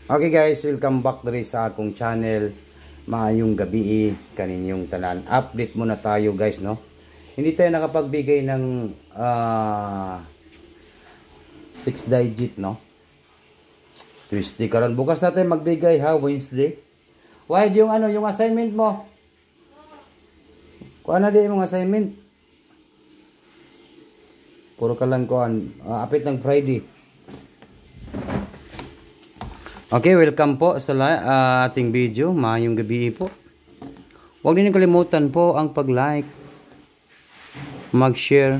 Okay guys, welcome back diri sa akong channel. Maayong gabi kaninyong tanan. Update muna tayo guys, no. Hindi tayo nakapagbigay ng 6 digit, no. Tuesday karon, bukas natin magbigay ha, Wednesday. Why yung yung assignment mo? Kuan na di yung assignment. Puro ka lang kuan, apit ng Friday. Okay, welcome po sa ating video. Maayong gabi po. Huwag din kalimutan po ang pag-like, mag-share,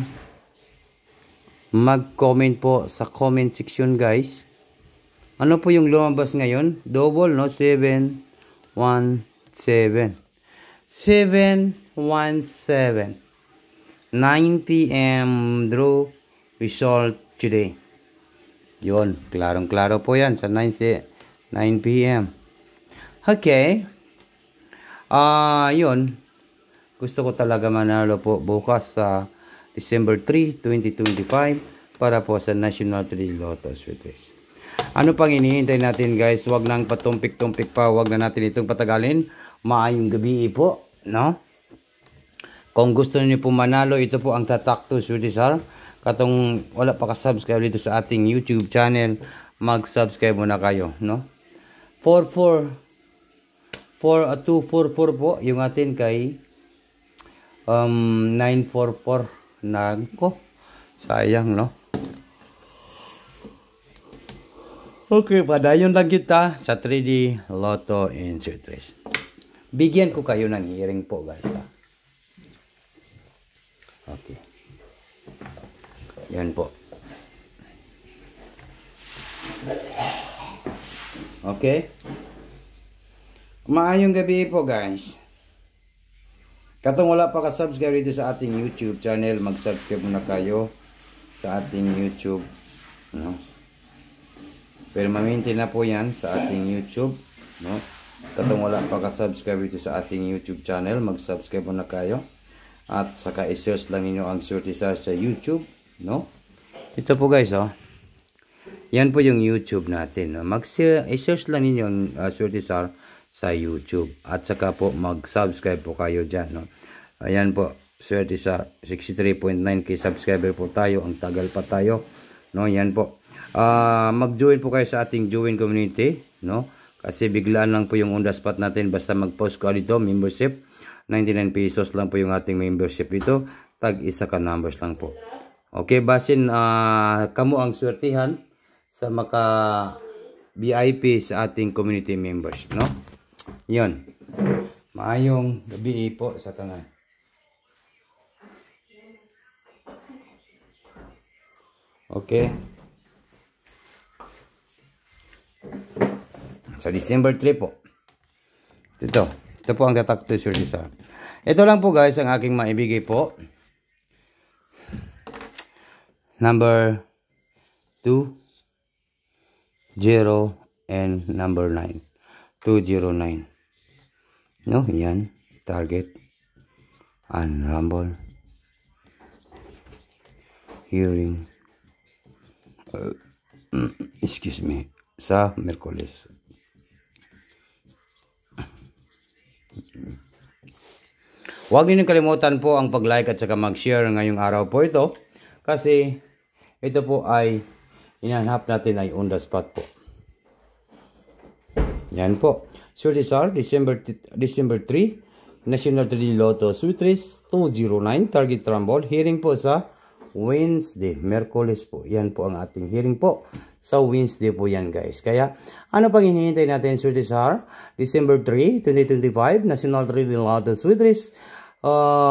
mag-comment po sa comment section guys. Ano po yung lumabas ngayon? Double, no? 717. 717. 9 p.m. draw result today. Yun, klarong-klaro po yan sa 9 p.m. Okay. Yun. Gusto ko talaga manalo po bukas sa December 3, 2025 para po sa National 3 Lotto Sweet Race. Ano pang hinihintay natin guys? Huwag nang patumpik-tumpik pa. Huwag na natin itong patagalin. Maayong gabi po, no? Kung gusto niyo po manalo, ito po ang tatak to Sweet Race. Katong wala pa ka-subscribe dito sa ating YouTube channel, mag-subscribe muna kayo, no? 244 po yung atin kay 944 nagko. Sayang, no? Okay, padayon lang kita sa 3D Lotto and Sweet Race. Bigyan ko kayo ng hearing po, guys. Okay. Yan po. Okay. Maayong gabi po guys. Katong wala pa ka-subscribe dito sa ating YouTube channel, mag-subscribe muna kayo sa ating YouTube, no? Pero ma-maintain na po yan sa ating YouTube, no? Katong wala pa ka-subscribe dito sa ating YouTube channel, mag-subscribe muna kayo. At saka i-search lang ninyo ang Surtisar sa YouTube, no? Ito po guys, oh. Yan po yung YouTube natin, no? I-search lang ninyo ang Surtisar sa YouTube. At saka po mag-subscribe po kayo dyan, no? Ayan po, Surtisar, 63.9k subscriber po tayo. Ang tagal pa tayo, no? Yan po. Mag-join po kayo sa ating join community, no? Kasi biglaan lang po yung on the spot natin. Basta mag-post ko dito, membership. 99 pesos lang po yung ating membership dito. Tag isa ka numbers lang po. Okay, basin kamo ang swertihan sa maka VIP sa ating community members, no? Yun. Maayong gabi po sa tanan. Okay. Sa December 3 po. Ito po ang tatak to Surtisar. Ito lang po guys ang aking maibigay po. Number 2, 0, and number 9. 209. No, yan. Target. And rumble. Hearing. Excuse me. Sa Merkulis. Huwag niyo kalimutan po ang pag-like at saka mag-share ngayong araw po ito. Kasi ito po ay inahanap natin ay on the spot po. Yan po. Surtisar, December 3, National 3 Lotto Sweet Race 209, Target Rumble. Hearing po sa Wednesday, Merkulis po. Yan po ang ating hearing po. Sa Wednesday po yan guys. Kaya ano pang hinihintay natin Surtisar? December 3, 2025, National 3 Lotto Sweet Race.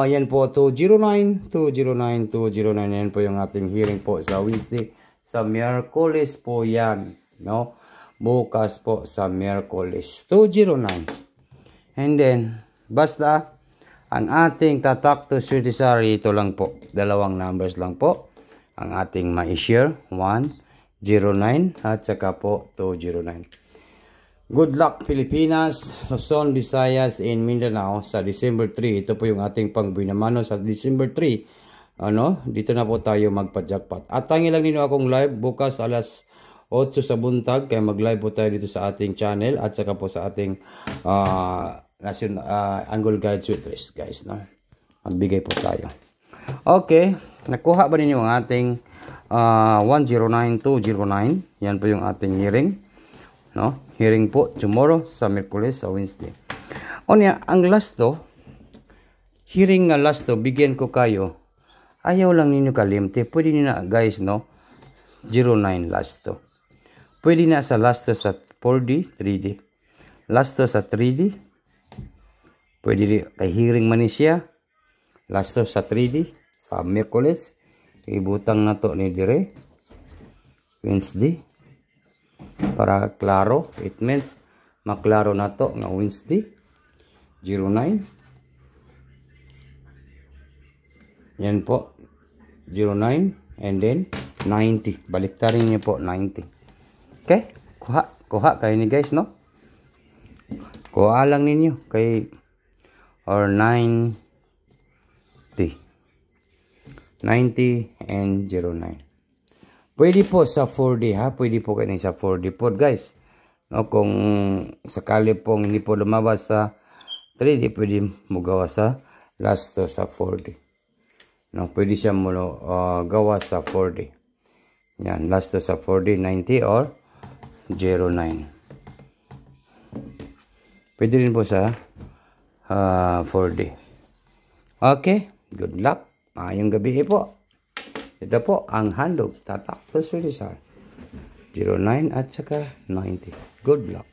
Yan po 209, 209, 209. Yan po yung ating hearing po sa Wednesday. Sa Merkulis po yan, no? Bukas po sa Merkulis 209. And then basta ang ating tatak to Surtisar, ito lang po. Dalawang numbers lang po ang ating ma-share. 109 at saka po 209. Good luck Pilipinas, Luzon, Visayas, and Mindanao sa December 3. Ito po yung ating pangbuhay na mano sa December 3. Dito na po tayo magpa-jackpot. At tangi lang ninyo akong live bukas alas 8 sa buntag kay mag-live po tayo dito sa ating channel at saka po sa ating Angle Guide Sweet Rest, guys, no. Magbigay po tayo. Okay, nakuha ba ninyo ang ating 109209? Yan po yung ating hearing, no? Hearing po tomorrow sa Miyerkules, sa Wednesday. Onya, ang last to, hearing nga last to, bigyan ko kayo. Ayaw lang ninyo kalimti. Pwede nyo na, guys, no? 09 last to. Pwede na sa last to sa 4D, 3D. Last to sa 3D. Pwede kay hearing man siya. Last to sa 3D. Sa Miyerkules. Ibutang na to ni dire. Wednesday. Para klaro. It means maklaro na to nga Wednesday. 09. Yan po. 09 and then 90. Baliktarin niyo po 90. Okay? Kuha kayo ni guys, no? Kuha lang ninyo kay or 90. 90 and 09. Pwede po sa 4D, ha? Pwede po kayo sa 4D po, guys. No, kung sakali pong hindi po lumabas sa 3D, pwede mo gawa sa last to sa 4D. No, pwede siya mo gawa sa 4D. Yan, last to sa 4D, 90 or 09. Pwede rin po sa 4D. Okay, good luck. Maayong gabi po. Ito po ang handog tatak to Sulisar. 09 at saka 90. Good luck.